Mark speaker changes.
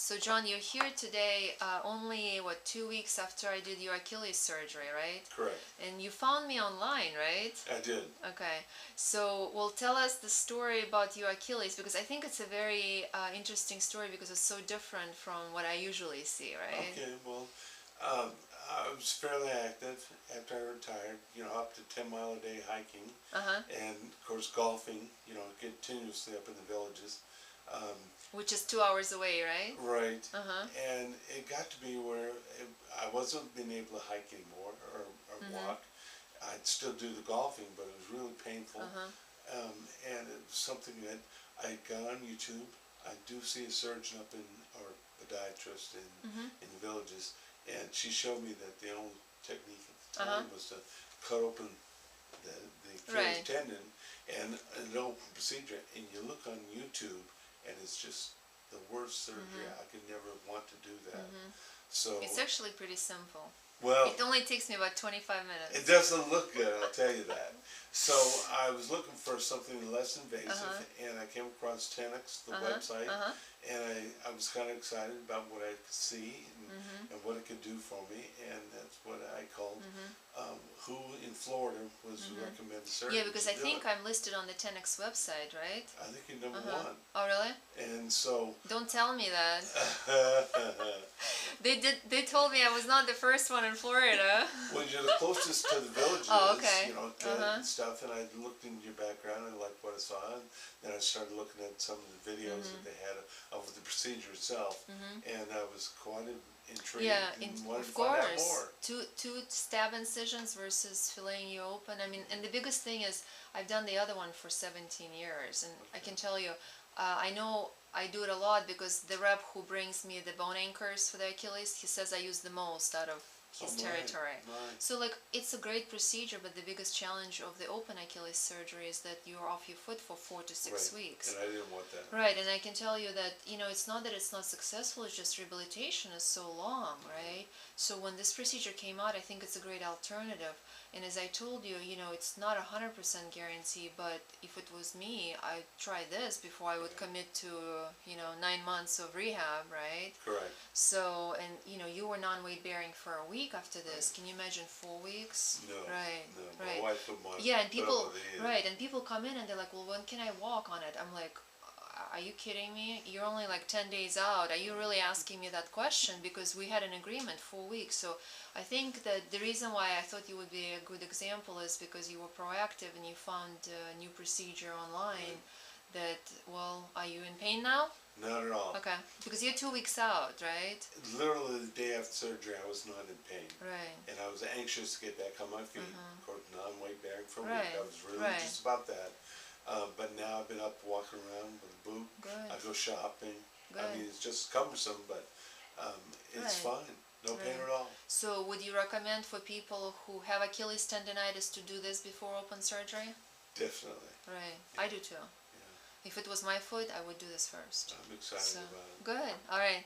Speaker 1: So John, you're here today only, what, 2 weeks after I did your Achilles surgery, right?
Speaker 2: Correct.
Speaker 1: And you found me online, right?
Speaker 2: I did.
Speaker 1: Okay. So, well, tell us the story about your Achilles, because I think it's a very interesting story because it's so different from what I usually see, right?
Speaker 2: Okay, well, I was fairly active after I retired, up to 10 mile a day hiking.
Speaker 1: Uh-huh.
Speaker 2: And, of course, golfing, continuously up in the villages.
Speaker 1: Which is 2 hours away, right?
Speaker 2: Right.
Speaker 1: Uh-huh.
Speaker 2: And it got to be where I wasn't being able to hike anymore or walk. I'd still do the golfing, but it was really painful. And it was something that I got on YouTube. I do see a surgeon up in, or podiatrist in the villages, and she showed me that the only technique at the time was to cut open the Achilles tendon and an open procedure. And you look on YouTube, and it's just the worst surgery. I could never want to do that. So
Speaker 1: it's actually pretty simple.
Speaker 2: Well,
Speaker 1: it only takes me about 25 minutes.
Speaker 2: It doesn't look good, I'll tell you that. So I was looking for something less invasive, and I came across Tenex, the website, and I was kind of excited about what I could see and what it could do for me, and that's what I called who in Florida was recommended surgeon.
Speaker 1: Yeah, because I think I'm listed on the Tenex website, right?
Speaker 2: I think you're number one.
Speaker 1: Oh, really?
Speaker 2: And so...
Speaker 1: Don't tell me that. They told me I was not the first one in Florida.
Speaker 2: Well, you're the closest to the villages, and stuff, and I looked into your background and I liked what I saw, and then I started looking at some of the videos that they had of the procedure itself, and I was quite intrigued and wanted to find out more.
Speaker 1: Two stab incisions versus filleting you open. I mean, and the biggest thing is I've done the other one for 17 years, and I can tell you, I know I do it a lot because the rep who brings me the bone anchors for the Achilles, he says I use the most out of his territory. So like, it's a great procedure, but the biggest challenge of the open Achilles surgery is that you're off your foot for 4 to 6 weeks.
Speaker 2: And I didn't want that.
Speaker 1: Right, and I can tell you that, it's not that it's not successful, it's just rehabilitation is so long, right? So when this procedure came out, I think it's a great alternative. And as I told you, it's not 100% guarantee, but if it was me, I'd try this before I would commit to, 9 months of rehab, right?
Speaker 2: Correct.
Speaker 1: So, and, you were non-weight bearing for a week after this. Can you imagine 4 weeks?
Speaker 2: No.
Speaker 1: Right.
Speaker 2: No.
Speaker 1: Right.
Speaker 2: My wife would want
Speaker 1: and people, and people come in and they're like, well, when can I walk on it? I'm like, are you kidding me? You're only like 10 days out. Are you really asking me that question? Because we had an agreement 4 weeks. So I think that the reason why I thought you would be a good example is because you were proactive and you found a new procedure online that, well, are you in pain now?
Speaker 2: Not at all.
Speaker 1: Okay. Because you're 2 weeks out, right?
Speaker 2: Literally the day after surgery, I was not in pain.
Speaker 1: Right.
Speaker 2: And I was anxious to get back on my feet. Of course, non-weight bearing for a week. I was really just about that. But now I've been up walking around with a boot.
Speaker 1: Good.
Speaker 2: I go shopping.
Speaker 1: Good.
Speaker 2: I mean, it's just cumbersome, but it's fine. No pain at all.
Speaker 1: So would you recommend for people who have Achilles tendonitis to do this before open surgery?
Speaker 2: Definitely.
Speaker 1: Right. I do too. If it was my foot, I would do this first.
Speaker 2: I'm excited about it.
Speaker 1: Good. All right.